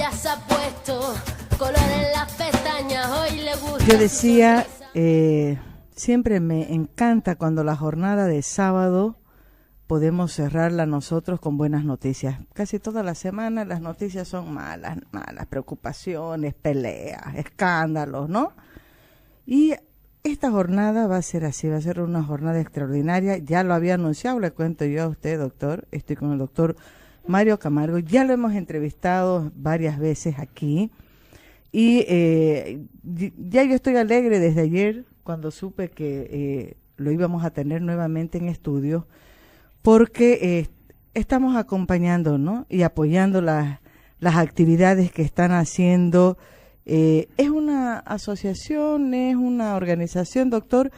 ya se ha puesto color en las pestañas, hoy le gusta. Yo decía, siempre me encanta cuando la jornada de sábado podemos cerrarla nosotros con buenas noticias. Casi toda la semana las noticias son malas, preocupaciones, peleas, escándalos, ¿no? Y esta jornada va a ser así, va a ser una jornada extraordinaria. Ya lo había anunciado, le cuento yo a usted, doctor. Estoy con el doctor Mario Camargo. Ya lo hemos entrevistado varias veces aquí. Y ya yo estoy alegre desde ayer cuando supe que lo íbamos a tener nuevamente en estudio, porque estamos acompañando, ¿no? Y apoyando las actividades que están haciendo. Es una asociación, es una organización, doctor,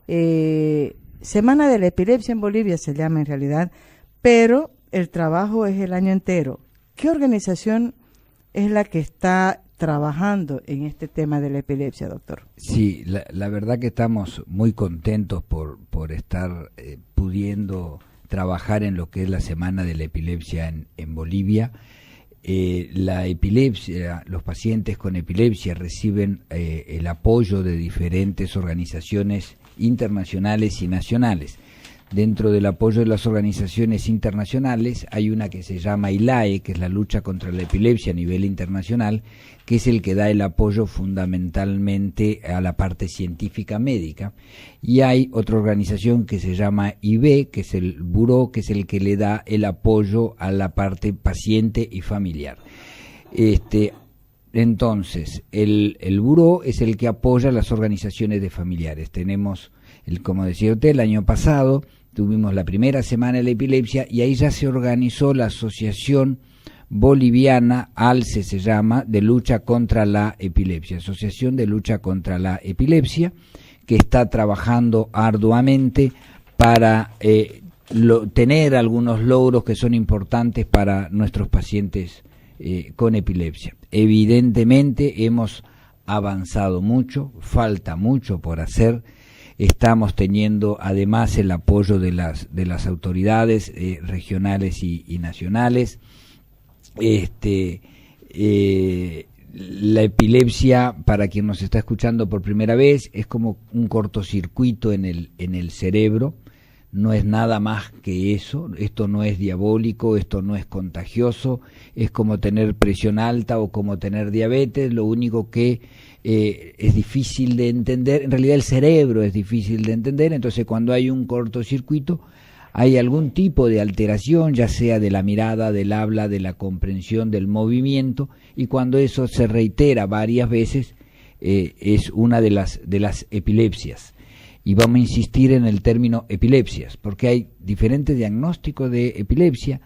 Semana de la Epilepsia en Bolivia se llama en realidad, pero el trabajo es el año entero. ¿Qué organización es la que está trabajando en este tema de la epilepsia, doctor? Sí, la verdad que estamos muy contentos por estar pudiendo trabajar en lo que es la Semana de la Epilepsia en Bolivia. La epilepsia, los pacientes con epilepsia reciben el apoyo de diferentes organizaciones internacionales y nacionales. Dentro del apoyo de las organizaciones internacionales hay una que se llama ILAE, que es la lucha contra la epilepsia a nivel internacional, que es el que da el apoyo fundamentalmente a la parte científica médica, y hay otra organización que se llama IB, que es el buró, que es el que le da el apoyo a la parte paciente y familiar. Entonces, el buró es el que apoya a las organizaciones de familiares. Tenemos, como decía usted, el año pasado tuvimos la primera semana de la epilepsia y ahí ya se organizó la Asociación Boliviana, ALCE se llama, de lucha contra la epilepsia, Asociación de Lucha contra la Epilepsia, que está trabajando arduamente para tener algunos logros que son importantes para nuestros pacientes con epilepsia. Evidentemente hemos avanzado mucho, falta mucho por hacer. Estamos teniendo además el apoyo de las autoridades regionales y nacionales. La epilepsia, para quien nos está escuchando por primera vez, es como un cortocircuito en el cerebro. No es nada más que eso. Esto no es diabólico, esto no es contagioso. Es como tener presión alta o como tener diabetes. Lo único que es difícil de entender, en realidad el cerebro es difícil de entender. Entonces cuando hay un cortocircuito hay algún tipo de alteración, ya sea de la mirada, del habla, de la comprensión, del movimiento, y cuando eso se reitera varias veces es una de las epilepsias. Y vamos a insistir en el término epilepsias, porque hay diferente diagnóstico de epilepsia,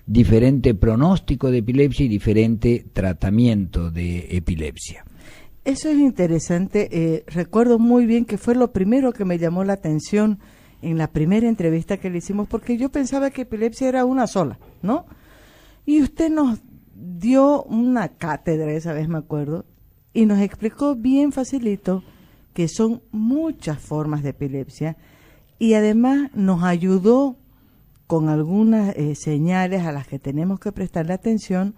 diferente pronóstico de epilepsia y diferente tratamiento de epilepsia. Eso es interesante. Recuerdo muy bien que fue lo primero que me llamó la atención en la primera entrevista que le hicimos, porque yo pensaba que epilepsia era una sola, ¿no? Y usted nos dio una cátedra, esa vez me acuerdo, y nos explicó bien facilito que son muchas formas de epilepsia, y además nos ayudó con algunas señales a las que tenemos que prestarle atención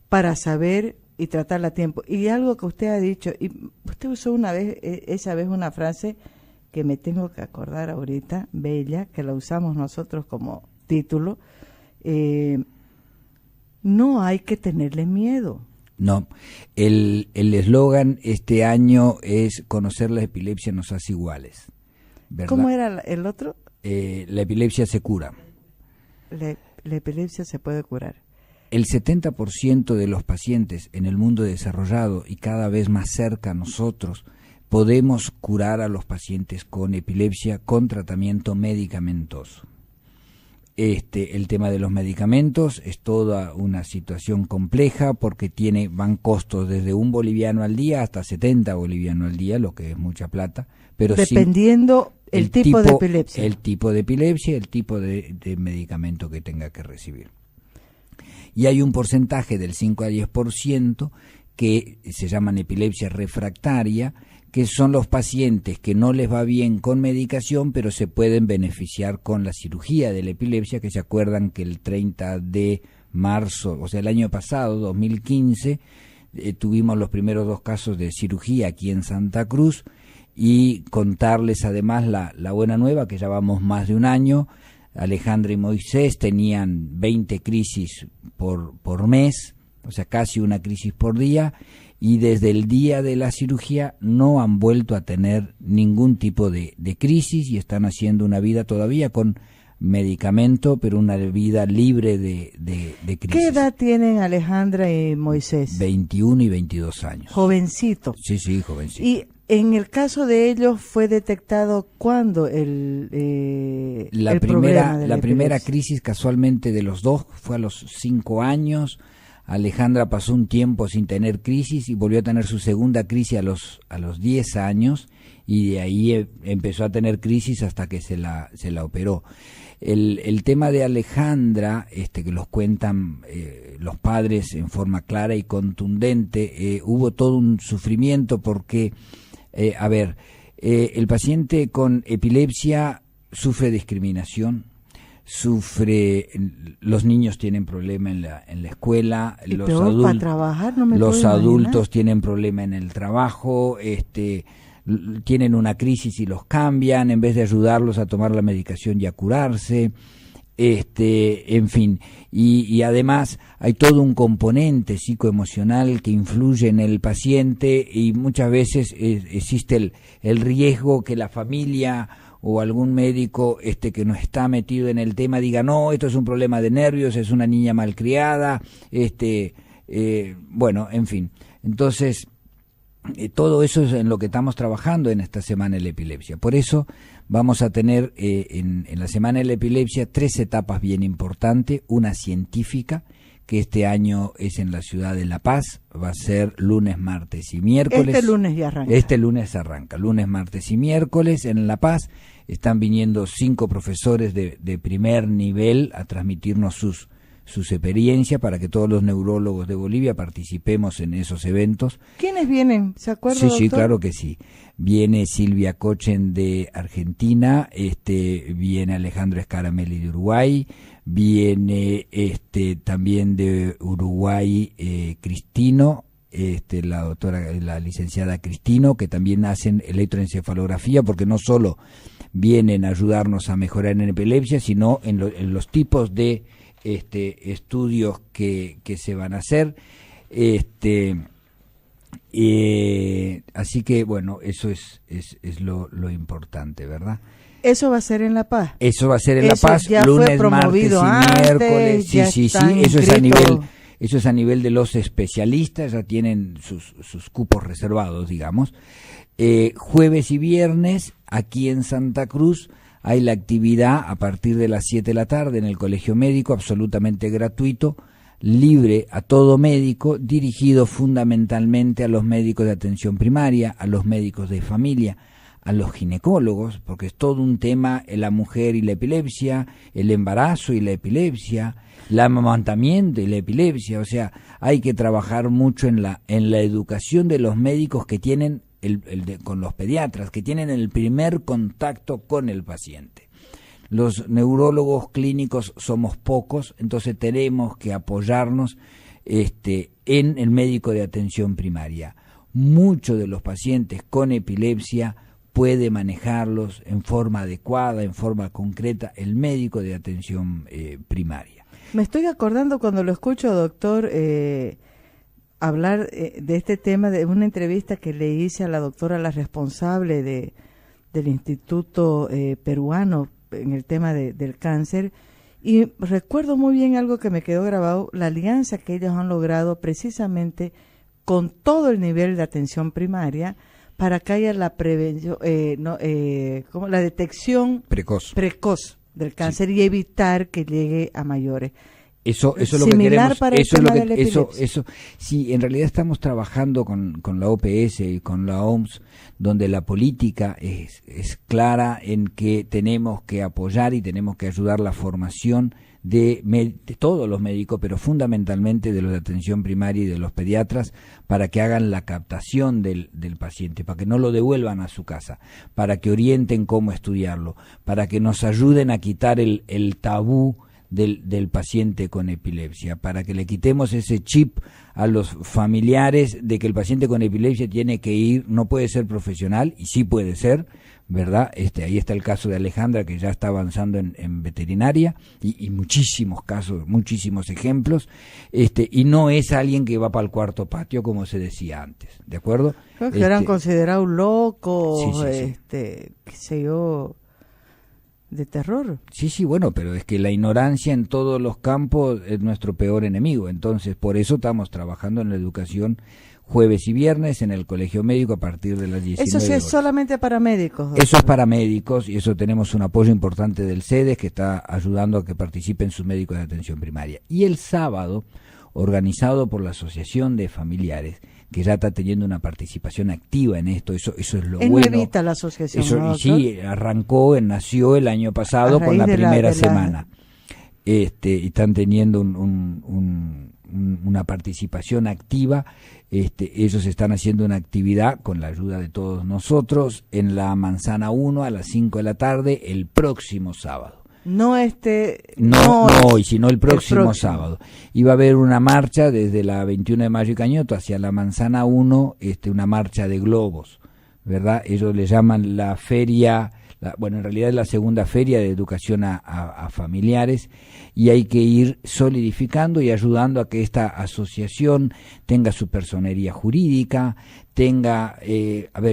para saber y tratarla a tiempo. Y algo que usted ha dicho, y usted usó esa vez una frase que me tengo que acordar ahorita, bella, que la usamos nosotros como título, no hay que tenerle miedo. No, el eslogan este año es conocer la epilepsia nos hace iguales, ¿verdad? ¿Cómo era el otro? La epilepsia se cura. La epilepsia se puede curar. El 70% de los pacientes en el mundo desarrollado y cada vez más cerca a nosotros podemos curar a los pacientes con epilepsia con tratamiento medicamentoso. El tema de los medicamentos es toda una situación compleja porque van costos desde 1 boliviano al día hasta 70 bolivianos al día, lo que es mucha plata. Pero dependiendo el tipo de epilepsia. El tipo de epilepsia, el tipo de medicamento que tenga que recibir. Y hay un porcentaje del 5 a 10% que se llaman epilepsia refractaria, que son los pacientes que no les va bien con medicación, pero se pueden beneficiar con la cirugía de la epilepsia, que se acuerdan que el 30 de marzo, o sea, el año pasado, 2015, tuvimos los primeros 2 casos de cirugía aquí en Santa Cruz, y contarles además la buena nueva, que ya vamos más de un año. Alejandra y Moisés tenían 20 crisis por mes, o sea, casi una crisis por día, y desde el día de la cirugía no han vuelto a tener ningún tipo de crisis, y están haciendo una vida todavía con medicamento, pero una vida libre de crisis. ¿Qué edad tienen Alejandra y Moisés? 21 y 22 años. Jovencito. Sí, jovencito. Y en el caso de ellos, ¿fue detectado cuándo el problema de la primera epilepsia? crisis casualmente de los dos fue a los 5 años. Alejandra pasó un tiempo sin tener crisis y volvió a tener su segunda crisis a los 10 años, y de ahí empezó a tener crisis hasta que se la operó. El tema de Alejandra, que los cuentan los padres en forma clara y contundente, hubo todo un sufrimiento porque, el paciente con epilepsia sufre discriminación, los niños tienen problema en la escuela, y peor, para trabajar, no me los puedo adultos imaginar. tienen problema en el trabajo, tienen una crisis y los cambian en vez de ayudarlos a tomar la medicación y a curarse, en fin, y además hay todo un componente psicoemocional que influye en el paciente, y muchas veces existe el riesgo que la familia o algún médico que no está metido en el tema diga: no, esto es un problema de nervios, es una niña malcriada, bueno, en fin. Entonces, todo eso es en lo que estamos trabajando en esta Semana de la Epilepsia. Por eso vamos a tener en la Semana de la Epilepsia 3 etapas bien importantes. Una científica, que este año es en la ciudad de La Paz, va a ser lunes, martes y miércoles. Este lunes ya arranca. Este lunes arranca, lunes, martes y miércoles en La Paz. Están viniendo 5 profesores de primer nivel a transmitirnos sus experiencias para que todos los neurólogos de Bolivia participemos en esos eventos. ¿Quiénes vienen? ¿Se acuerda, Sí, doctor? claro que sí. Viene Silvia Cochen de Argentina, viene Alejandro Scaramelli de Uruguay, viene también de Uruguay Cristino, la licenciada Cristino, que también hacen electroencefalografía, porque no solo vienen a ayudarnos a mejorar en epilepsia, sino en los tipos de estudios que se van a hacer. Así que bueno, eso es lo importante, ¿verdad? Eso va a ser en La Paz. Eso va a ser en La Eso Paz, ya lunes, fue promovido martes y antes, miércoles. ya Sí, están eso es inscritos. eso es a nivel de los especialistas, ya tienen sus cupos reservados, digamos. Jueves y viernes, aquí en Santa Cruz, hay la actividad a partir de las 7 de la tarde en el Colegio Médico, absolutamente gratuito, libre a todo médico, dirigido fundamentalmente a los médicos de atención primaria, a los médicos de familia, a los ginecólogos, porque es todo un tema la mujer y la epilepsia, el embarazo y la epilepsia, el amamantamiento y la epilepsia. O sea, hay que trabajar mucho en la educación de los médicos que tienen con los pediatras, que tienen el primer contacto con el paciente. Los neurólogos clínicos somos pocos, entonces tenemos que apoyarnos en el médico de atención primaria. Muchos de los pacientes con epilepsia puede manejarlos en forma adecuada, en forma concreta, el médico de atención primaria. Me estoy acordando cuando lo escucho, doctor, hablar de este tema, de una entrevista que le hice a la doctora, la responsable del Instituto Peruano en el tema del cáncer, y recuerdo muy bien algo que me quedó grabado, la alianza que ellos han logrado precisamente con todo el nivel de atención primaria para que haya la prevención, como la detección precoz del cáncer, sí, y evitar que llegue a mayores. Eso es lo Similar que queremos. Para el tema de la epilepsia. Sí, en realidad estamos trabajando con la OPS y con la OMS, donde la política es clara en que tenemos que apoyar y tenemos que ayudar la formación de todos los médicos, pero fundamentalmente de los de atención primaria y de los pediatras, para que hagan la captación del paciente, para que no lo devuelvan a su casa, para que orienten cómo estudiarlo, para que nos ayuden a quitar el tabú del paciente con epilepsia, para que le quitemos ese chip a los familiares de que el paciente con epilepsia tiene que ir, no puede ser profesional, y sí puede ser, ¿verdad? Ahí está el caso de Alejandra, que ya está avanzando en veterinaria, y muchísimos casos, muchísimos ejemplos, y no es alguien que va para el cuarto patio, como se decía antes, ¿de acuerdo? Creo que eran considerados locos, sí. qué sé yo, de terror. Sí, bueno, pero es que la ignorancia en todos los campos es nuestro peor enemigo. Entonces, por eso estamos trabajando en la educación jueves y viernes en el colegio médico a partir de las 19 Eso sí es horas. solamente para médicos, doctor. Eso es para médicos, y eso tenemos un apoyo importante del CEDES, que está ayudando a que participen sus médicos de atención primaria. Y el sábado, organizado por la Asociación de Familiares, que ya está teniendo una participación activa en esto, eso es lo Es bueno. nuevita la asociación, Eso, ¿no, y sí, nació el año pasado con la primera semana. Y están teniendo una participación activa. Ellos están haciendo una actividad con la ayuda de todos nosotros en la Manzana 1 a las 5 de la tarde el próximo sábado. No hoy, sino el próximo sábado. Y va a haber una marcha desde la 21 de Mayo y Cañoto hacia la Manzana 1, una marcha de globos, ¿verdad? Ellos le llaman la feria, bueno, en realidad es la segunda feria de educación a familiares, y hay que ir solidificando y ayudando a que esta asociación tenga su personería jurídica, tenga,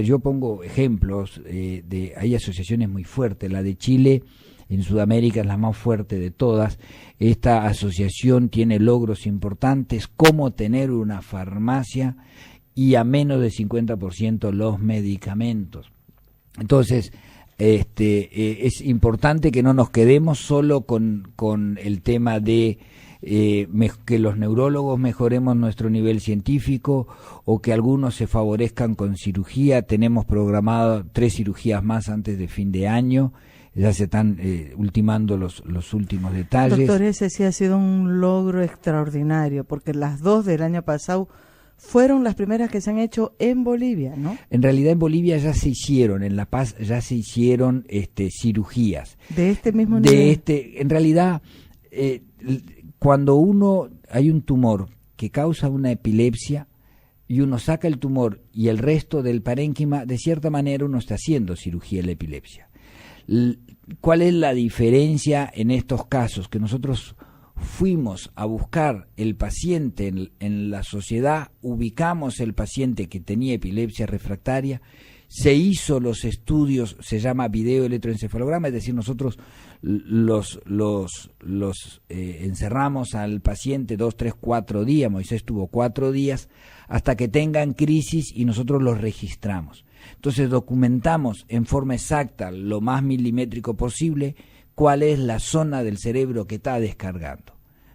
yo pongo ejemplos, hay asociaciones muy fuertes, la de Chile en Sudamérica es la más fuerte de todas. Esta asociación tiene logros importantes, como tener una farmacia y a menos del 50% los medicamentos. Entonces, es importante que no nos quedemos solo con el tema de que los neurólogos mejoremos nuestro nivel científico, o que algunos se favorezcan con cirugía. Tenemos programado 3 cirugías más antes de fin de año. Ya se están ultimando los últimos detalles. Doctor, ese sí ha sido un logro extraordinario, porque las 2 del año pasado fueron las primeras que se han hecho en Bolivia, ¿no? En realidad en Bolivia ya se hicieron, en La Paz ya se hicieron cirugías. De este mismo nivel. En realidad, cuando hay un tumor que causa una epilepsia, y uno saca el tumor y el resto del parénquima, de cierta manera uno está haciendo cirugía de la epilepsia. ¿Cuál es la diferencia en estos casos? Que nosotros fuimos a buscar el paciente en la sociedad, ubicamos el paciente que tenía epilepsia refractaria, se hizo los estudios, se llama video electroencefalograma, es decir, nosotros los encerramos al paciente 2, 3, 4 días, Moisés tuvo 4 días, hasta que tengan crisis, y nosotros los registramos. Entonces documentamos en forma exacta, lo más milimétrico posible, cuál es la zona del cerebro que está descargando,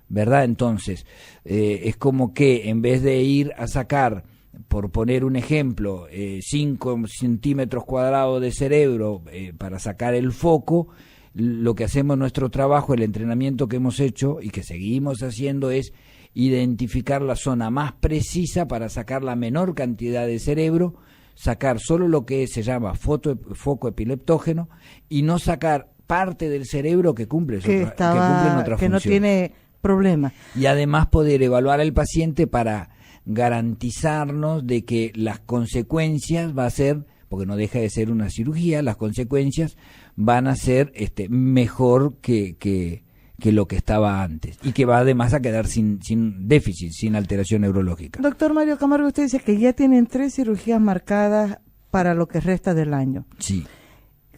¿verdad? Entonces, es como que en vez de ir a sacar, por poner un ejemplo, 5 centímetros cuadrados de cerebro para sacar el foco, lo que hacemos, nuestro trabajo, el entrenamiento que hemos hecho y que seguimos haciendo, es identificar la zona más precisa para sacar la menor cantidad de cerebro, sacar solo lo que se llama foco epileptógeno, y no sacar parte del cerebro que cumple otra función. Que no tiene problema. Y además poder evaluar al paciente para garantizarnos de que las consecuencias va a ser, porque no deja de ser una cirugía, las consecuencias van a ser mejor que lo que estaba antes, y que va además a quedar sin déficit, sin alteración neurológica. Doctor Mario Camargo, usted dice que ya tienen 3 cirugías marcadas para lo que resta del año. Sí.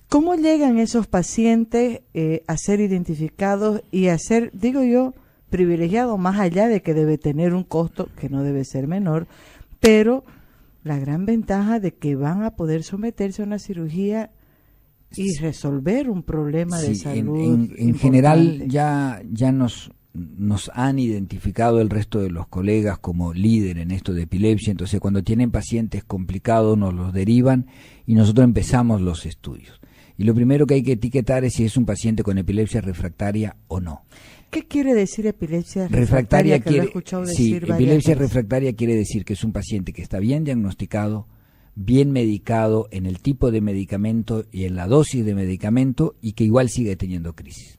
¿Cómo llegan esos pacientes a ser identificados y a ser, digo yo, privilegiados, más allá de que debe tener un costo que no debe ser menor, pero la gran ventaja de que van a poder someterse a una cirugía y resolver un problema de salud? En general ya nos han identificado el resto de los colegas como líder en esto de epilepsia. Entonces, cuando tienen pacientes complicados nos los derivan y nosotros empezamos los estudios. Y lo primero que hay que etiquetar es si es un paciente con epilepsia refractaria o no. ¿Qué quiere decir epilepsia refractaria? Que lo he escuchado decir varias epilepsia veces. Refractaria quiere decir que es un paciente que está bien diagnosticado, bien medicado en el tipo de medicamento y en la dosis de medicamento, y que igual sigue teniendo crisis.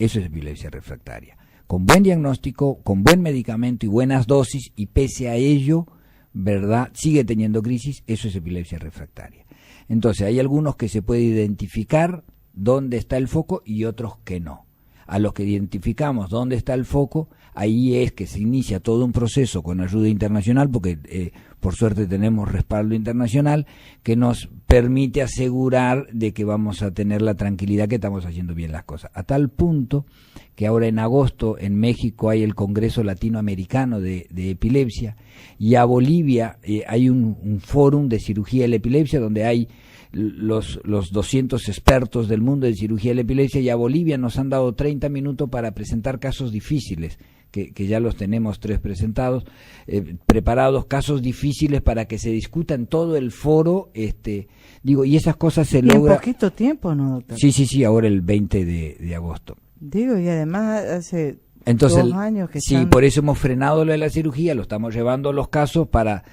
Eso es epilepsia refractaria. Con buen diagnóstico, con buen medicamento y buenas dosis, y pese a ello, ¿verdad?, sigue teniendo crisis, eso es epilepsia refractaria. Entonces, hay algunos que se puede identificar dónde está el foco y otros que no. A los que identificamos dónde está el foco, ahí es que se inicia todo un proceso con ayuda internacional, porque por suerte tenemos respaldo internacional que nos permite asegurar de que vamos a tener la tranquilidad que estamos haciendo bien las cosas. A tal punto que ahora en agosto en México hay el Congreso Latinoamericano de Epilepsia, y a Bolivia hay un fórum de cirugía de la epilepsia donde hay los 200 expertos del mundo de cirugía de la epilepsia, y a Bolivia nos han dado 30 minutos para presentar casos difíciles, que ya los tenemos 3 presentados, preparados, casos difíciles para que se discuta en todo el foro, y esas cosas se logran. En poquito tiempo, ¿no, doctor? Sí, ahora el 20 de agosto. Digo, y además hace Entonces, 2 años que sí, están... por eso hemos frenado lo de la cirugía, lo estamos llevando a los casos para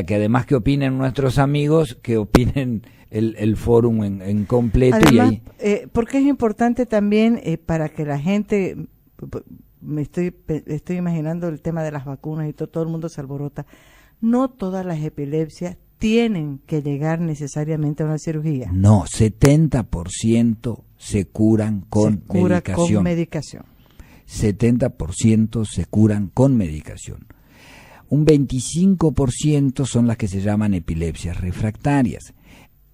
que además que opinen nuestros amigos, que opinen el fórum en completo. Además, y ahí... porque es importante también para que la gente, me estoy imaginando el tema de las vacunas y todo el mundo se alborota, no todas las epilepsias tienen que llegar necesariamente a una cirugía. No, 70% se curan con medicación. Con medicación. 70% se curan con medicación. Un 25% son las que se llaman epilepsias refractarias.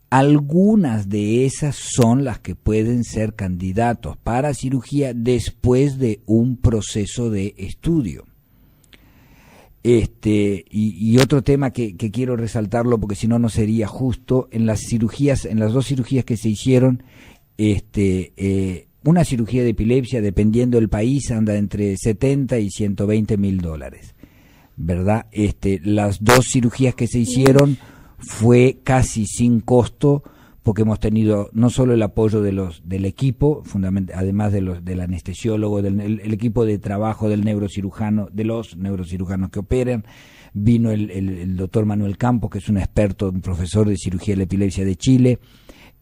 Algunas de esas son las que pueden ser candidatos para cirugía después de un proceso de estudio. Y otro tema que quiero resaltarlo, porque si no, no sería justo, en las 2 cirugías que se hicieron, una cirugía de epilepsia, dependiendo del país, anda entre 70 y 120 mil dólares, ¿verdad? Las 2 cirugías que se hicieron fue casi sin costo, porque hemos tenido no solo el apoyo del equipo, además del anestesiólogo, el equipo de trabajo del neurocirujano, de los neurocirujanos que operan, vino el doctor Manuel Campos, que es un experto, un profesor de cirugía de la epilepsia de Chile,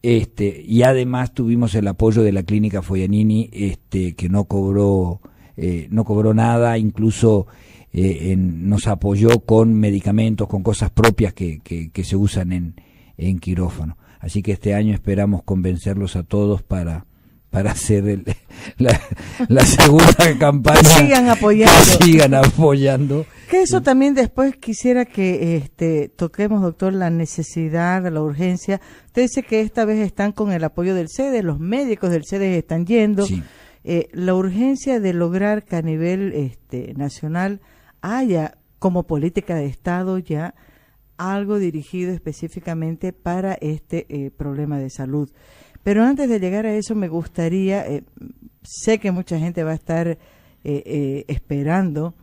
y además tuvimos el apoyo de la clínica Foglianini, que no cobró nada, incluso nos apoyó con medicamentos, con cosas propias que se usan en quirófano. Así que este año esperamos convencerlos a todos para hacer la segunda campaña. Que sigan apoyando. Que eso también después quisiera que toquemos, doctor, la necesidad, la urgencia. Usted dice que esta vez están con el apoyo del CEDES, los médicos del CEDES están yendo. Sí. La urgencia de lograr que a nivel nacional haya como política de Estado ya algo dirigido específicamente para este problema de salud. Pero antes de llegar a eso me gustaría, sé que mucha gente va a estar esperando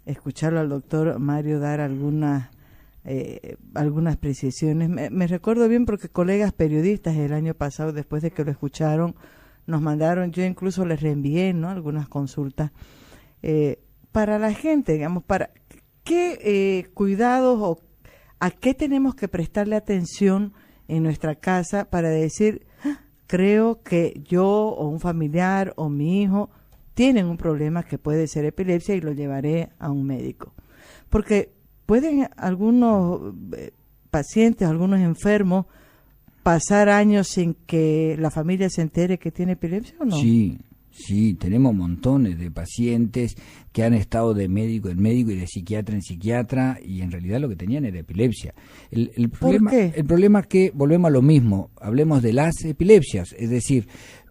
escucharlo al doctor Mario dar algunas precisiones. Me recuerdo bien porque colegas periodistas el año pasado, después de que lo escucharon, nos mandaron, yo incluso les reenvié, ¿no?, algunas consultas para la gente, digamos, para qué cuidados o a qué tenemos que prestarle atención en nuestra casa para decir, creo que yo o un familiar o mi hijo tienen un problema que puede ser epilepsia y lo llevaré a un médico. Porque pueden algunos pacientes, algunos enfermos, pasar años sin que la familia se entere que tiene epilepsia, ¿o no? Sí, tenemos montones de pacientes que han estado de médico en médico y de psiquiatra en psiquiatra, y en realidad lo que tenían era epilepsia. El problema, ¿por qué? El problema es que volvemos a lo mismo, hablemos de las epilepsias, es decir,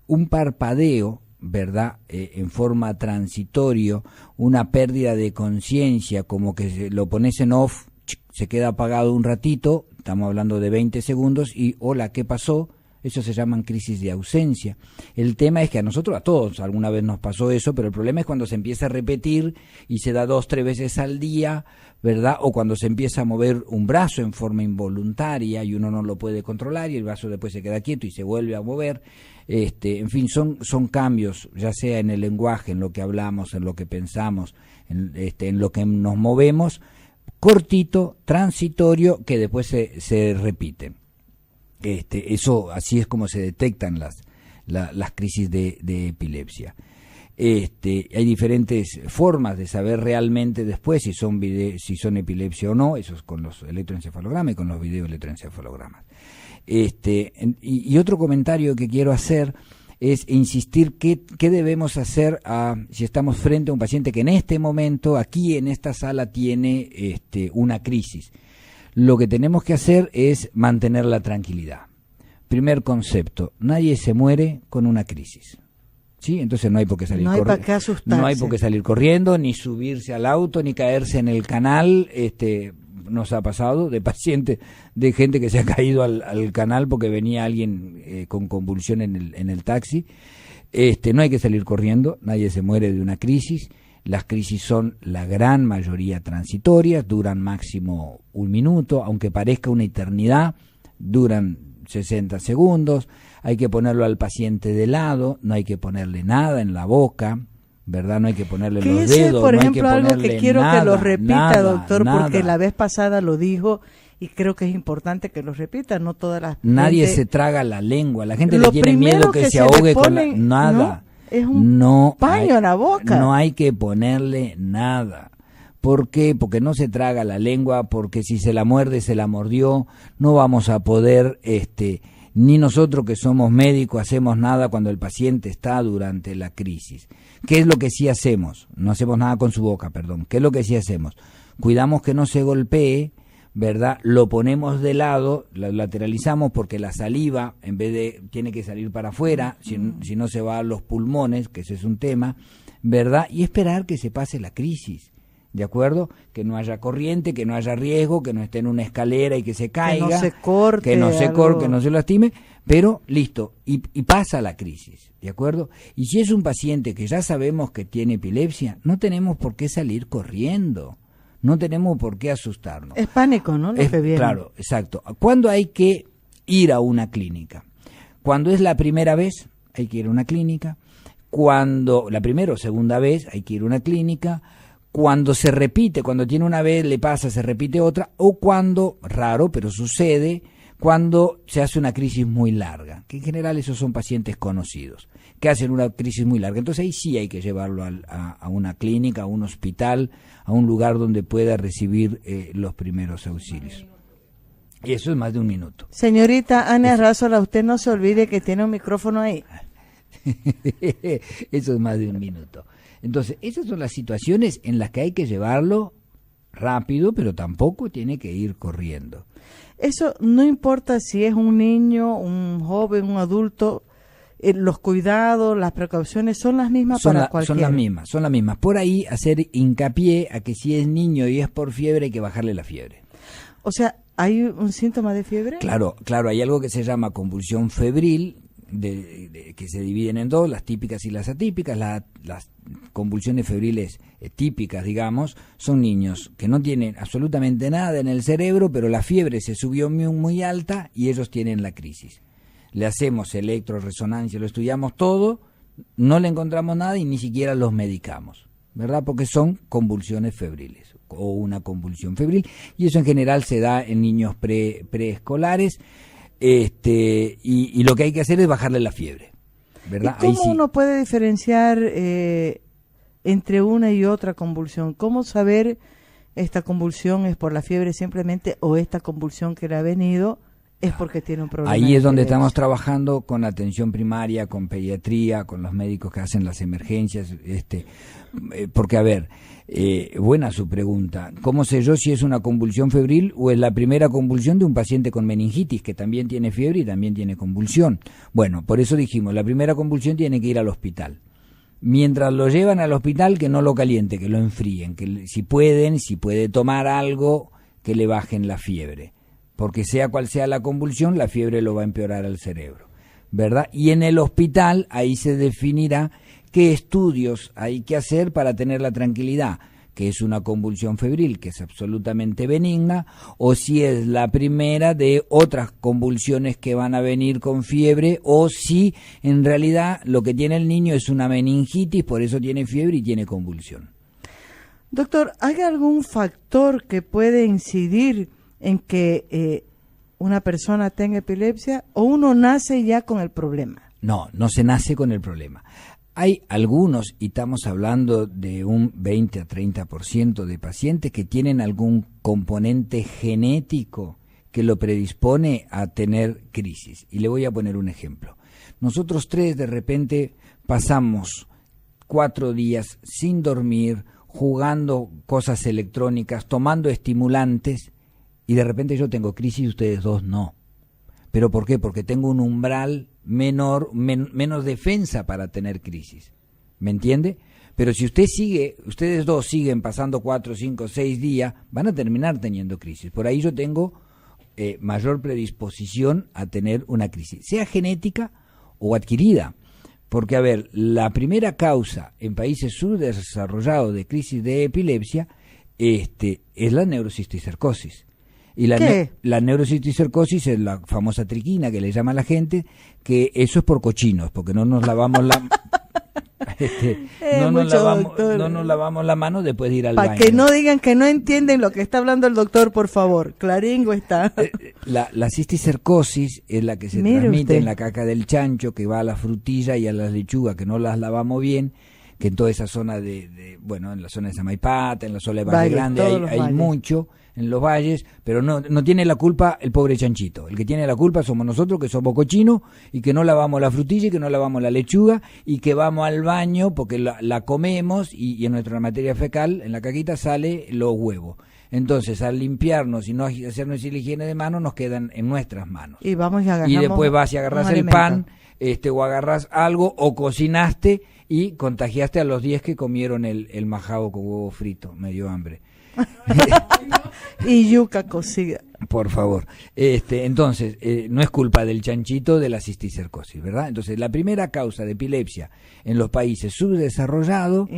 un parpadeo, ¿verdad?, en forma transitorio, una pérdida de conciencia, como que lo pones en off, se queda apagado un ratito, estamos hablando de 20 segundos, y hola, ¿qué pasó? Eso se llaman crisis de ausencia. El tema es que a nosotros, a todos, alguna vez nos pasó eso, pero el problema es cuando se empieza a repetir y se da 2, 3 veces al día, ¿verdad? O cuando se empieza a mover un brazo en forma involuntaria y uno no lo puede controlar y el brazo después se queda quieto y se vuelve a mover. En fin, son cambios, ya sea en el lenguaje, en lo que hablamos, en lo que pensamos, en lo que nos movemos, cortito, transitorio, que después se repiten. Eso así es como se detectan las crisis de epilepsia. Hay diferentes formas de saber realmente después si son epilepsia o no, eso es con los electroencefalogramas y con los videoelectroencefalogramas. Y otro comentario que quiero hacer es insistir qué debemos hacer si estamos frente a un paciente que en este momento, aquí en esta sala, tiene una crisis. Lo que tenemos que hacer es mantener la tranquilidad. Primer concepto, nadie se muere con una crisis. ¿Sí? Entonces no hay por qué salir corriendo. No hay para qué asustarse. No hay por qué salir corriendo, ni subirse al auto, ni caerse en el canal. Nos ha pasado de pacientes, de gente que se ha caído al canal porque venía alguien con convulsión en el taxi. No hay que salir corriendo, nadie se muere de una crisis. Las crisis son la gran mayoría transitorias, duran máximo 1 minuto, aunque parezca una eternidad, duran 60 segundos. Hay que ponerlo al paciente de lado, no hay que ponerle nada en la boca, ¿verdad? No hay que ponerle los dedos, por ejemplo, no hay que algo ponerle que quiero nada, que lo repita, nada, doctor, nada. porque la vez pasada lo dijo y creo que es importante que lo repita, no todas las Nadie gente... se traga la lengua, la gente Lo le tiene primero miedo que que se se le ahogue con pone, nada. ¿no? Es un paño en la boca. No hay que ponerle nada. ¿Por qué? Porque no se traga la lengua, porque si se la muerde, se la mordió. No vamos a poder, ni nosotros que somos médicos hacemos nada cuando el paciente está durante la crisis. ¿Qué es lo que sí hacemos? No hacemos nada con su boca, perdón. ¿Qué es lo que sí hacemos? Cuidamos que no se golpee, ¿verdad? Lo ponemos de lado, lo lateralizamos porque la saliva, en vez de, tiene que salir para afuera, si no se va a los pulmones, que ese es un tema, ¿verdad? Y esperar que se pase la crisis. ¿De acuerdo? Que no haya corriente, que no haya riesgo, que no esté en una escalera y que se caiga. Que no se corte. Que no se lastime, pero listo, y pasa la crisis, ¿de acuerdo? Y si es un paciente que ya sabemos que tiene epilepsia, no tenemos por qué salir corriendo, no tenemos por qué asustarnos. Es pánico, ¿no? Lo que viene. Claro, exacto. ¿Cuándo hay que ir a una clínica? Cuando es la primera vez, hay que ir a una clínica. Cuando la primera o segunda vez, hay que ir a una clínica. Cuando se repite, cuando tiene una vez, le pasa, se repite otra, o cuando, raro, pero sucede, cuando se hace una crisis muy larga, que en general esos son pacientes conocidos, que hacen una crisis muy larga. Entonces ahí sí hay que llevarlo a una clínica, a un hospital, a un lugar donde pueda recibir los primeros auxilios. Y eso es más de 1 minuto. Señorita Ana Razola, usted no se olvide que tiene un micrófono ahí. Eso es más de 1 minuto. Entonces, esas son las situaciones en las que hay que llevarlo rápido, pero tampoco tiene que ir corriendo. Eso no importa si es un niño, un joven, un adulto, los cuidados, las precauciones son las mismas para cualquiera. Son las mismas. Por ahí hacer hincapié a que si es niño y es por fiebre hay que bajarle la fiebre. O sea, ¿hay un síntoma de fiebre? Claro, hay algo que se llama convulsión febril, que se dividen en dos, las típicas y las atípicas. Las convulsiones febriles típicas, digamos, son niños que no tienen absolutamente nada en el cerebro, pero la fiebre se subió muy alta y ellos tienen la crisis. Le hacemos electroresonancia, lo estudiamos todo, no le encontramos nada y ni siquiera los medicamos, ¿verdad? Porque son convulsiones febriles o una convulsión febril, y eso en general se da en niños preescolares. Y lo que hay que hacer es bajarle la fiebre, ¿verdad? ¿Y cómo uno puede diferenciar entre una y otra convulsión? ¿Cómo saber esta convulsión es por la fiebre simplemente o esta convulsión que le ha venido es porque tiene un problema? Ahí es donde estamos trabajando con atención primaria, con pediatría, con los médicos que hacen las emergencias, porque a ver, buena su pregunta. ¿Cómo sé yo si es una convulsión febril o es la primera convulsión de un paciente con meningitis que también tiene fiebre y también tiene convulsión? Bueno, por eso dijimos, la primera convulsión tiene que ir al hospital. Mientras lo llevan al hospital, que no lo caliente, que lo enfríen, que si puede tomar algo, que le bajen la fiebre. Porque sea cual sea la convulsión, la fiebre lo va a empeorar al cerebro, ¿verdad? Y en el hospital, ahí se definirá qué estudios hay que hacer para tener la tranquilidad, que es una convulsión febril, que es absolutamente benigna, o si es la primera de otras convulsiones que van a venir con fiebre, o si en realidad lo que tiene el niño es una meningitis, por eso tiene fiebre y tiene convulsión. Doctor, ¿hay algún factor que puede incidir en que una persona tenga epilepsia o uno nace ya con el problema? No se nace con el problema. Hay algunos, y estamos hablando de un 20 a 30% de pacientes que tienen algún componente genético que lo predispone a tener crisis. Y le voy a poner un ejemplo. Nosotros tres de repente pasamos 4 días sin dormir, jugando cosas electrónicas, tomando estimulantes, y de repente yo tengo crisis y ustedes dos no. ¿Pero por qué? Porque tengo un umbral menor, menos defensa para tener crisis. ¿Me entiende? Pero si ustedes dos siguen pasando 4, 5, 6 días, van a terminar teniendo crisis. Por ahí yo tengo mayor predisposición a tener una crisis, sea genética o adquirida. Porque, a ver, la primera causa en países subdesarrollados de crisis de epilepsia es la neurocisticercosis. Y la neurocisticercosis es la famosa triquina que le llama la gente, que eso es por cochinos, porque no nos lavamos la no nos lavamos la mano después de ir al baño. Para que no digan que no entienden lo que está hablando el doctor, por favor. Claringo está. La cisticercosis es la que se transmite en la caca del chancho, que va a la frutilla y a las lechugas, que no las lavamos bien, que en toda esa zona en la zona de Samaipata, en la zona de Valle Grande, hay mucho en los valles, pero no tiene la culpa el pobre chanchito. El que tiene la culpa somos nosotros, que somos cochinos y que no lavamos la frutilla y que no lavamos la lechuga y que vamos al baño porque la comemos y en nuestra materia fecal, en la caquita, sale los huevos. Entonces, al limpiarnos y no hacernos la higiene de manos, nos quedan en nuestras manos. Y vamos y agarramos. Y después vas y agarras el pan, o agarras algo, o cocinaste y contagiaste a los 10 que comieron el majado con huevo frito. Me dio hambre. Y yuca cocida. Por favor. Entonces, no es culpa del chanchito de la cisticercosis, ¿verdad? Entonces, la primera causa de epilepsia en los países subdesarrollados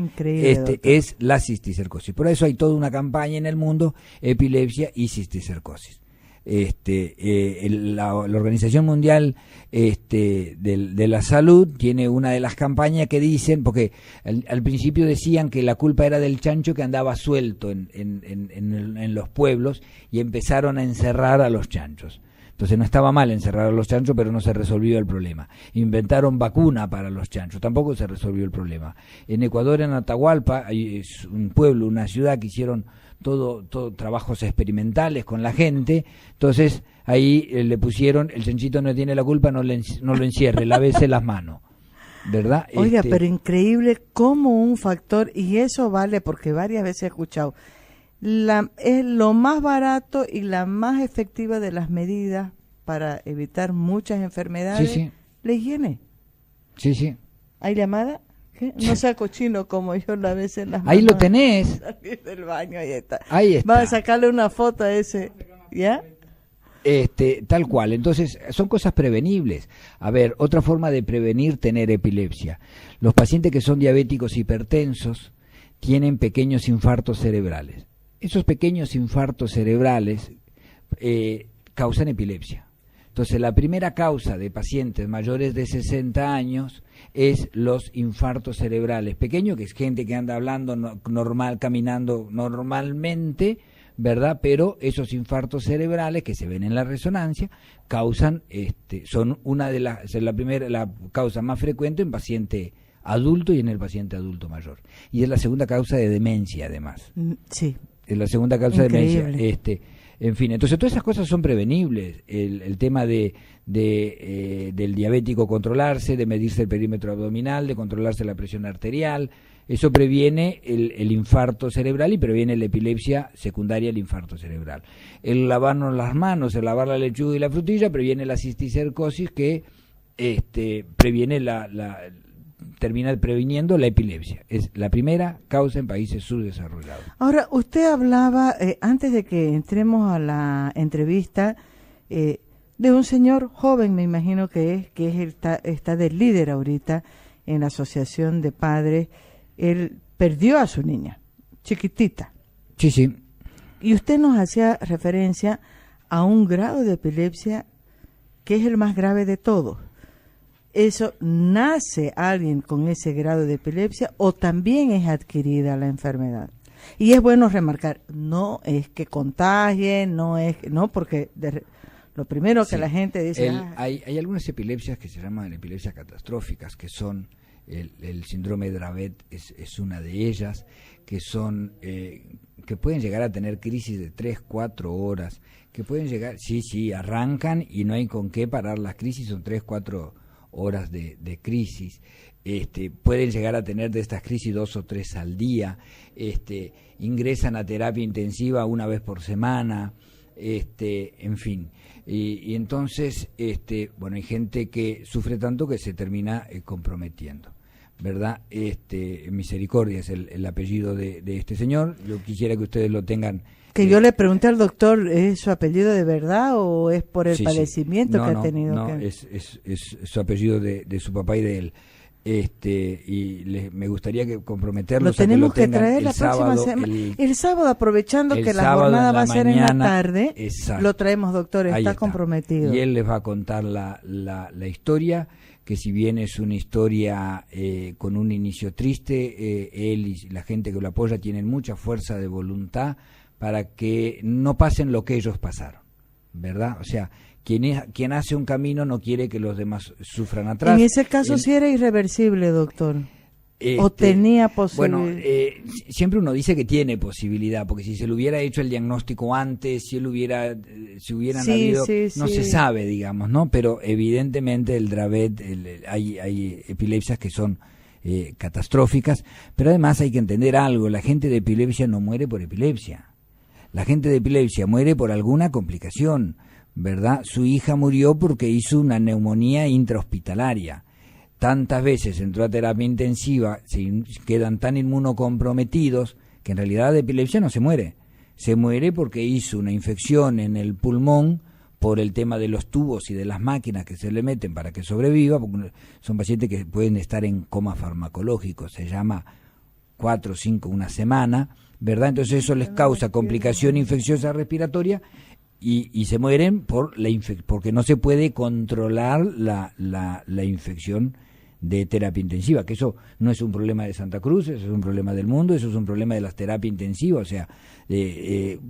es la cisticercosis. Por eso hay toda una campaña en el mundo, epilepsia y cisticercosis. La Organización Mundial de la Salud tiene una de las campañas que dicen, porque al principio decían que la culpa era del chancho que andaba suelto en los pueblos y empezaron a encerrar a los chanchos. Entonces no estaba mal encerrar a los chanchos, pero no se resolvió el problema. Inventaron vacuna para los chanchos, tampoco se resolvió el problema. En Ecuador, en Atahualpa, es un pueblo, una ciudad que hicieron todo trabajos experimentales con la gente. Entonces ahí le pusieron, el chanchito no tiene la culpa, no lo encierre, lávese las manos, ¿verdad? Oiga, pero increíble cómo un factor, y eso vale porque varias veces he escuchado, es lo más barato y la más efectiva de las medidas para evitar muchas enfermedades. Sí. La higiene. Sí. ¿Hay llamada? ¿Qué? No sea cochino como yo la vez en las manos. Ahí lo tenés. Salir del baño, ahí está. Ahí está. Vamos a sacarle una foto a ese, ¿ya? Tal cual. Entonces, son cosas prevenibles. A ver, otra forma de prevenir tener epilepsia. Los pacientes que son diabéticos hipertensos tienen pequeños infartos cerebrales. Esos pequeños infartos cerebrales causan epilepsia. Entonces, la primera causa de pacientes mayores de 60 años es los infartos cerebrales pequeños, que es gente que anda hablando normal, caminando normalmente, ¿verdad? Pero esos infartos cerebrales que se ven en la resonancia causan, son la causa más frecuente en paciente adulto y en el paciente adulto mayor. Y es la segunda causa de demencia, además. Sí. Es la segunda causa Increíble. de demencia. En fin, entonces todas esas cosas son prevenibles. El tema del diabético controlarse, de medirse el perímetro abdominal, de controlarse la presión arterial, eso previene el infarto cerebral y previene la epilepsia secundaria al infarto cerebral. El lavarnos las manos, el lavar la lechuga y la frutilla previene la cisticercosis, que previene termina previniendo la epilepsia. Es la primera causa en países subdesarrollados. Ahora, usted hablaba, antes de que entremos a la entrevista, de un señor joven, me imagino que está de líder ahorita en la Asociación de Padres. Él perdió a su niña, chiquitita. Sí. Y usted nos hacía referencia a un grado de epilepsia que es el más grave de todos. ¿Eso nace alguien con ese grado de epilepsia o también es adquirida la enfermedad? Y es bueno remarcar, no es que contagie, porque lo primero que la gente dice... Hay algunas epilepsias que se llaman epilepsias catastróficas, que son el síndrome de Dravet es una de ellas, que son que pueden llegar a tener crisis de 3-4 horas, que pueden llegar, sí, arrancan y no hay con qué parar las crisis, son 3-4 horas de crisis. Pueden llegar a tener de estas crisis 2 o 3 al día, ingresan a terapia intensiva una vez por semana, en fin, y entonces, bueno, hay gente que sufre tanto que se termina comprometiendo, ¿verdad? Misericordia es el apellido de este señor. Yo quisiera que ustedes lo tengan. Que yo le pregunté al doctor, ¿es su apellido de verdad o es por el padecimiento No, que ha tenido? No, es su apellido de su papá y de él. Me gustaría comprometerlos. Lo tenemos que traer la próxima semana. El sábado, aprovechando que la jornada va a ser en la tarde, exacto. Lo traemos, doctor, está comprometido. Y él les va a contar la historia, que si bien es una historia con un inicio triste, él y la gente que lo apoya tienen mucha fuerza de voluntad para que no pasen lo que ellos pasaron, ¿verdad? O sea, quien hace un camino no quiere que los demás sufran atrás. En ese caso sí era irreversible, doctor. ¿O tenía posibilidad? Bueno, siempre uno dice que tiene posibilidad, porque si se le hubiera hecho el diagnóstico antes, si hubieran habido, no se sabe, digamos, ¿no? Pero evidentemente el Dravet, hay epilepsias que son catastróficas, pero además hay que entender algo: la gente de epilepsia no muere por epilepsia. La gente de epilepsia muere por alguna complicación, ¿verdad? Su hija murió porque hizo una neumonía intrahospitalaria. Tantas veces entró a terapia intensiva, se quedan tan inmunocomprometidos que en realidad de epilepsia no se muere. Se muere porque hizo una infección en el pulmón por el tema de los tubos y de las máquinas que se le meten para que sobreviva, porque son pacientes que pueden estar en coma farmacológico, se llama 4 o 5, una semana, ¿verdad? Entonces eso les causa complicación infecciosa respiratoria y se mueren porque no se puede controlar la infección de terapia intensiva, que eso no es un problema de Santa Cruz, eso es un problema del mundo, eso es un problema de las terapias intensivas. O sea,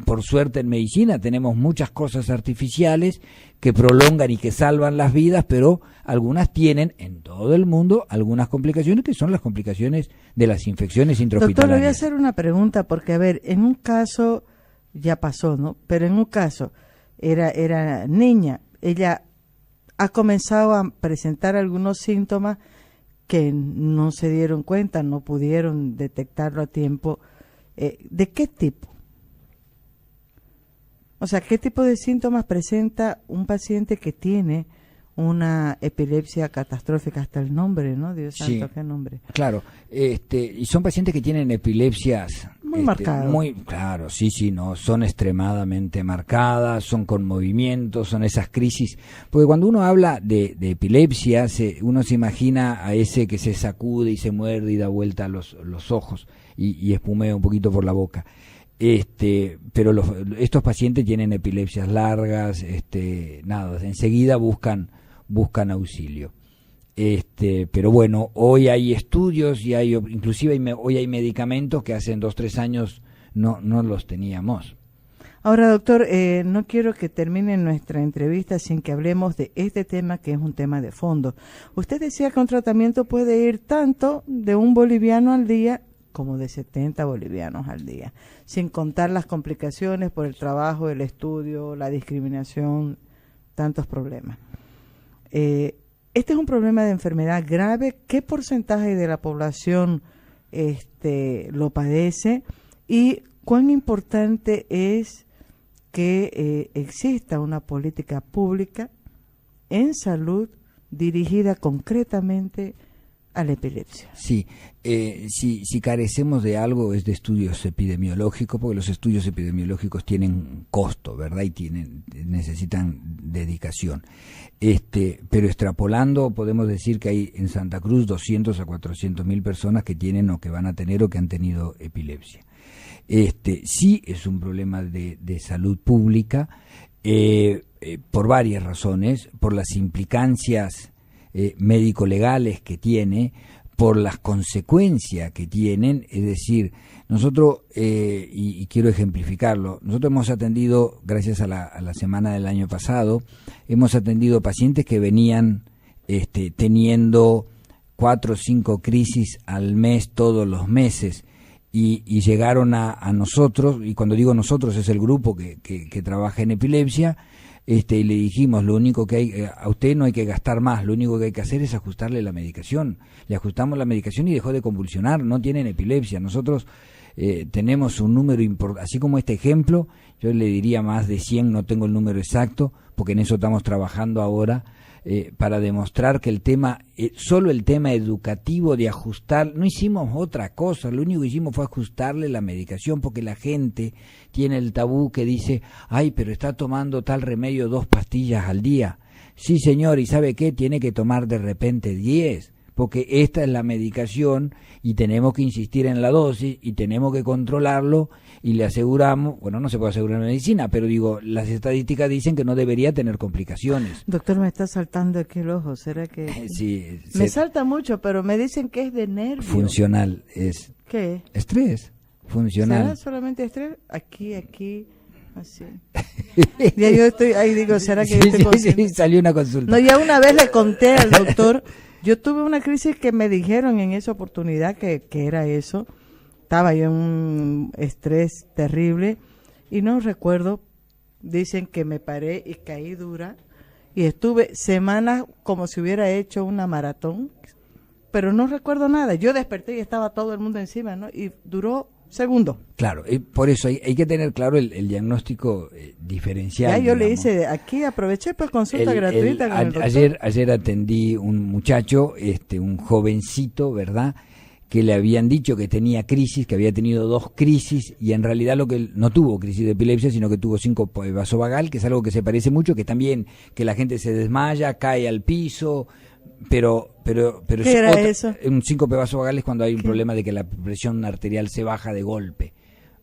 por suerte en medicina tenemos muchas cosas artificiales que prolongan y que salvan las vidas, pero algunas tienen en todo el mundo algunas complicaciones que son las complicaciones de las infecciones intrahospitalarias. Doctor, le voy a hacer una pregunta, porque a ver, en un caso ya pasó, ¿no? Pero en un caso era niña, ella ha comenzado a presentar algunos síntomas que no se dieron cuenta, no pudieron detectarlo a tiempo. ¿De qué tipo? O sea, ¿qué tipo de síntomas presenta un paciente que tiene una epilepsia catastrófica? Hasta el nombre, ¿no? Dios santo, qué nombre. Claro, y son pacientes que tienen epilepsias muy marcadas. Muy, claro, no, son extremadamente marcadas, son con movimientos, son esas crisis. Porque cuando uno habla de epilepsia, uno se imagina a ese que se sacude y se muerde y da vuelta los ojos y espumea un poquito por la boca. Pero estos pacientes tienen epilepsias largas, enseguida buscan auxilio. Pero bueno, hoy hay estudios y hoy hay medicamentos que hace 2-3 años no los teníamos. Ahora, doctor, no quiero que termine nuestra entrevista sin que hablemos de este tema, que es un tema de fondo. Usted decía que un tratamiento puede ir tanto de 1 boliviano al día como de 70 bolivianos al día, sin contar las complicaciones por el trabajo, el estudio, la discriminación, tantos problemas. Este es un problema de enfermedad grave. ¿Qué porcentaje de la población lo padece? ¿Y cuán importante es que exista una política pública en salud dirigida concretamente a la epilepsia? Sí, si carecemos de algo es de estudios epidemiológicos, porque los estudios epidemiológicos tienen costo, ¿verdad? Y necesitan dedicación. Pero extrapolando, podemos decir que hay en Santa Cruz 200 a 400.000 personas que tienen o que van a tener o que han tenido epilepsia. Sí es un problema de salud pública, por varias razones, por las implicancias médico-legales que tiene, por las consecuencias que tienen. Es decir, nosotros, y quiero ejemplificarlo, nosotros hemos atendido, gracias a la semana del año pasado, hemos atendido pacientes que venían teniendo 4 o 5 crisis al mes todos los meses y llegaron a nosotros, y cuando digo nosotros es el grupo que trabaja en epilepsia, y le dijimos, lo único que hay, a usted no hay que gastar más, lo único que hay que hacer es ajustarle la medicación. Le ajustamos la medicación y dejó de convulsionar, no tienen epilepsia. Nosotros tenemos un número importante, así como este ejemplo, yo le diría más de 100, no tengo el número exacto, porque en eso estamos trabajando ahora, para demostrar que el tema, solo el tema educativo de ajustar, no hicimos otra cosa, lo único que hicimos fue ajustarle la medicación, porque la gente tiene el tabú que dice, ay, pero está tomando tal remedio 2 pastillas al día. Sí, señor, ¿y sabe qué? Tiene que tomar de repente 10, porque esta es la medicación y tenemos que insistir en la dosis y tenemos que controlarlo y le aseguramos, bueno, no se puede asegurar en medicina, pero digo, las estadísticas dicen que no debería tener complicaciones. Doctor, me está saltando aquí el ojo, ¿será que...? Sí. Me salta mucho, pero me dicen que es de nervios. Funcional es. ¿Qué? Estrés, funcional. ¿Será solamente estrés? Aquí, así. Ya yo estoy, ahí digo, ¿será que yo estoy consciente? Sí, salió una consulta. No, ya una vez le conté al doctor, yo tuve una crisis que me dijeron en esa oportunidad que era eso. Estaba yo en un estrés terrible y no recuerdo, dicen que me paré y caí dura y estuve semanas como si hubiera hecho una maratón, pero no recuerdo nada. Yo desperté y estaba todo el mundo encima, ¿no? Y duró segundos. Claro, por eso hay que tener claro el diagnóstico diferencial. Ya yo digamos. le hice, aquí aproveché pues consulta gratuita con el doctor. Ayer atendí un muchacho, un jovencito, ¿verdad?, que le habían dicho que tenía crisis, que había tenido 2 crisis, y en realidad lo que no tuvo crisis de epilepsia, sino que tuvo síncope vasovagal, que es algo que se parece mucho, que también que la gente se desmaya, cae al piso, pero ¿qué era eso? Un síncope vasovagal es cuando hay un problema de que la presión arterial se baja de golpe,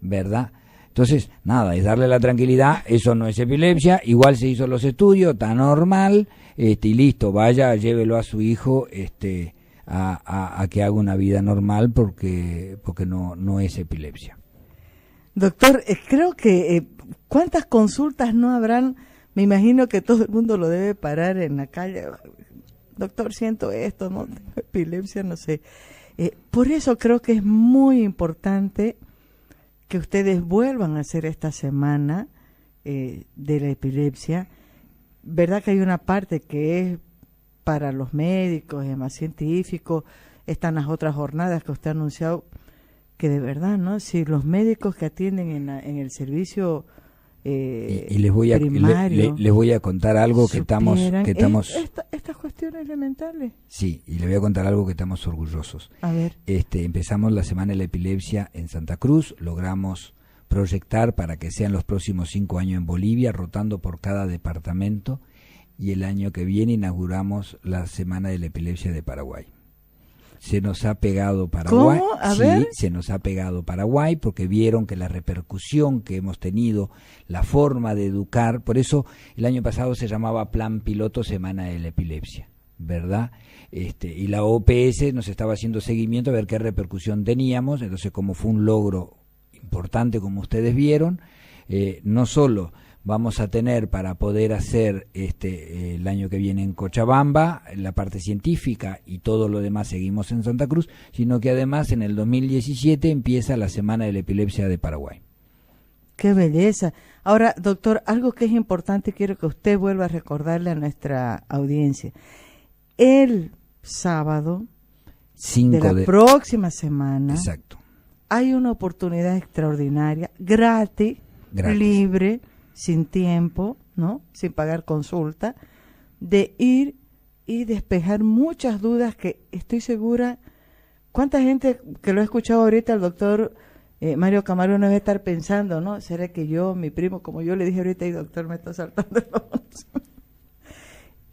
¿verdad? Entonces, nada, es darle la tranquilidad, eso no es epilepsia, igual se hizo los estudios, está normal, y listo, vaya, llévelo a su hijo, a que haga una vida normal porque no es epilepsia. Doctor, creo que ¿cuántas consultas no habrán? Me imagino que todo el mundo lo debe parar en la calle. Doctor, siento esto, no tengo epilepsia, no sé. Por eso creo que es muy importante que ustedes vuelvan a hacer esta semana de la epilepsia. ¿Verdad que hay una parte que es para los médicos, es más científico? Están las otras jornadas que usted ha anunciado, que de verdad, ¿no? Si los médicos que atienden en el servicio y les voy a primario les voy a contar algo que estamos estas cuestiones elementales. Sí, y le voy a contar algo que estamos orgullosos. A ver. Empezamos la semana de la epilepsia en Santa Cruz, logramos proyectar para que sean los próximos 5 años en Bolivia, rotando por cada departamento. Y el año que viene inauguramos la Semana de la Epilepsia de Paraguay. Se nos ha pegado Paraguay. ¿Cómo? A ver. Se nos ha pegado Paraguay porque vieron que la repercusión que hemos tenido, la forma de educar, por eso el año pasado se llamaba Plan Piloto Semana de la Epilepsia, ¿verdad? Y la OPS nos estaba haciendo seguimiento a ver qué repercusión teníamos. Entonces, como fue un logro importante, como ustedes vieron, no solo vamos a tener para poder hacer el año que viene en Cochabamba la parte científica y todo lo demás seguimos en Santa Cruz, sino que además en el 2017 empieza la Semana de la Epilepsia de Paraguay. ¡Qué belleza! Ahora, doctor, algo que es importante, quiero que usted vuelva a recordarle a nuestra audiencia. El sábado de la próxima semana, exacto, hay una oportunidad extraordinaria, gratis, libre, sin tiempo, ¿no? Sin pagar consulta, de ir y despejar muchas dudas que estoy segura. ¿Cuánta gente que lo ha escuchado ahorita el doctor Mario Camarón debe estar pensando, ¿no? ¿Será que yo, mi primo, como yo le dije ahorita, y doctor, me está saltando el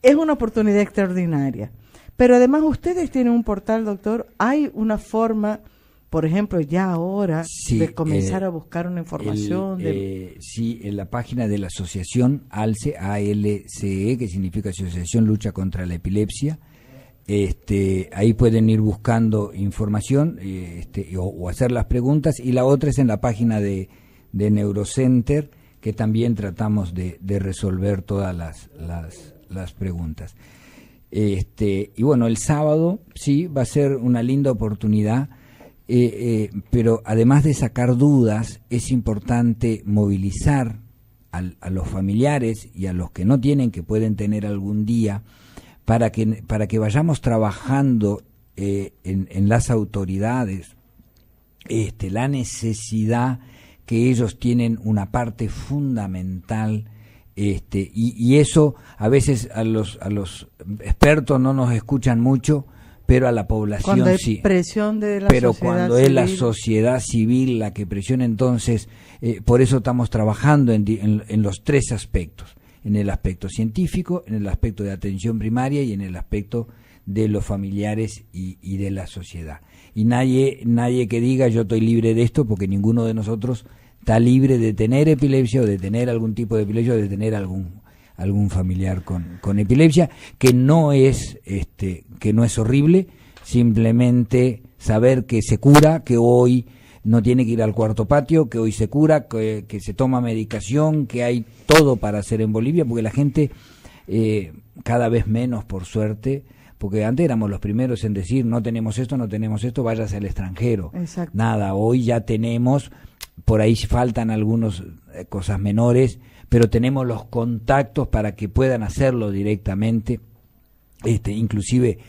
Es una oportunidad extraordinaria. Pero además ustedes tienen un portal, doctor, hay una forma, por ejemplo, ya ahora, de comenzar a buscar una información. Sí, en la página de la asociación ALCE, ALCE, que significa Asociación Lucha contra la Epilepsia, ahí pueden ir buscando información o hacer las preguntas, y la otra es en la página de Neurocenter, que también tratamos de resolver todas las preguntas. Y bueno, el sábado sí va a ser una linda oportunidad, pero además de sacar dudas, es importante movilizar a los familiares y a los que no tienen, que pueden tener algún día, para que vayamos trabajando en las autoridades la necesidad que ellos tienen una parte fundamental, y eso a veces a los expertos no nos escuchan mucho, pero a la población cuando hay sí. Presión de la pero sociedad cuando civil. es la sociedad civil la que presiona, entonces por eso estamos trabajando en los tres aspectos: en el aspecto científico, en el aspecto de atención primaria y en el aspecto de los familiares y de la sociedad. Y nadie que diga yo estoy libre de esto, porque ninguno de nosotros está libre de tener epilepsia o de tener algún tipo de epilepsia o de tener algún familiar con epilepsia, que no es horrible, simplemente saber que se cura, que hoy no tiene que ir al cuarto patio, que hoy se cura, que se toma medicación, que hay todo para hacer en Bolivia, porque la gente cada vez menos, por suerte, porque antes éramos los primeros en decir no tenemos esto, váyase al extranjero. Exacto. Nada, hoy ya tenemos, por ahí faltan algunas cosas menores, pero tenemos los contactos para que puedan hacerlo directamente, inclusive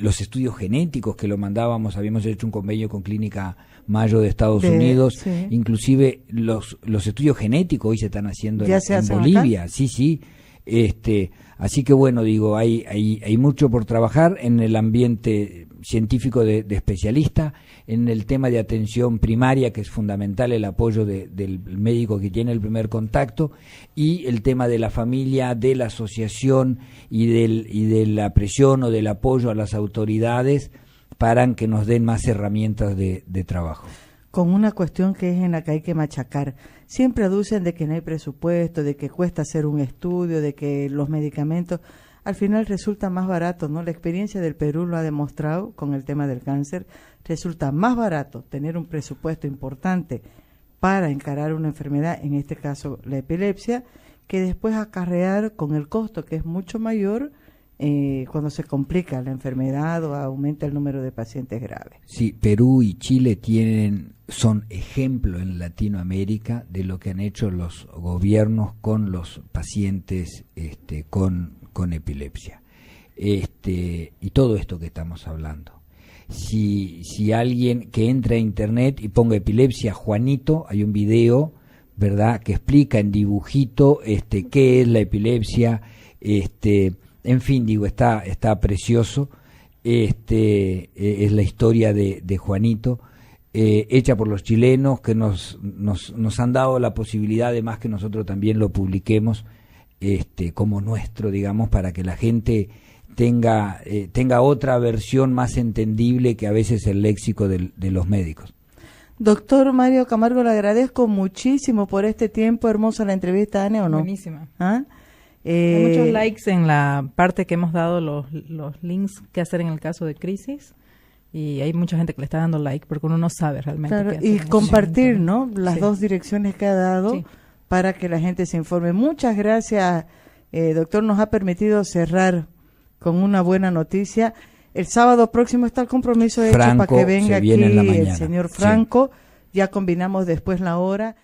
los estudios genéticos que lo mandábamos, habíamos hecho un convenio con Clínica Mayo de Estados Unidos, sí. Inclusive los estudios genéticos hoy se están haciendo en Bolivia, acá? Sí. Así que bueno, digo, hay mucho por trabajar en el ambiente científico de especialista, en el tema de atención primaria, que es fundamental el apoyo del médico que tiene el primer contacto, y el tema de la familia, de la asociación y de la presión o del apoyo a las autoridades para que nos den más herramientas de trabajo. Con una cuestión que es en la que hay que machacar. Siempre aducen de que no hay presupuesto, de que cuesta hacer un estudio, de que los medicamentos al final resulta más barato, ¿no? La experiencia del Perú lo ha demostrado con el tema del cáncer. Resulta más barato tener un presupuesto importante para encarar una enfermedad, en este caso la epilepsia, que después acarrear con el costo, que es mucho mayor cuando se complica la enfermedad o aumenta el número de pacientes graves. Sí, Perú y Chile son ejemplo en Latinoamérica de lo que han hecho los gobiernos con los pacientes con epilepsia. Y todo esto que estamos hablando. Si alguien que entra a internet y ponga epilepsia Juanito, hay un video, ¿verdad?, que explica en dibujito qué es la epilepsia, en fin, digo, está precioso. Es la historia de Juanito, hecha por los chilenos, que nos han dado la posibilidad, además, que nosotros también lo publiquemos como nuestro, digamos, para que la gente tenga otra versión más entendible que a veces el léxico de los médicos. Doctor Mario Camargo, le agradezco muchísimo por este tiempo. Hermosa la entrevista, Ane, ¿o no? Buenísima. ¿Ah? Hay muchos likes en la parte que hemos dado, los links que hacer en el caso de crisis, y hay mucha gente que le está dando like porque uno no sabe realmente claro, qué hacer. y compartir, ¿no?, las sí. dos direcciones que ha dado, sí, para que la gente se informe. Muchas gracias, doctor, nos ha permitido cerrar con una buena noticia. El sábado próximo está el compromiso hecho para que venga aquí el señor Franco, sí. Ya combinamos después la hora.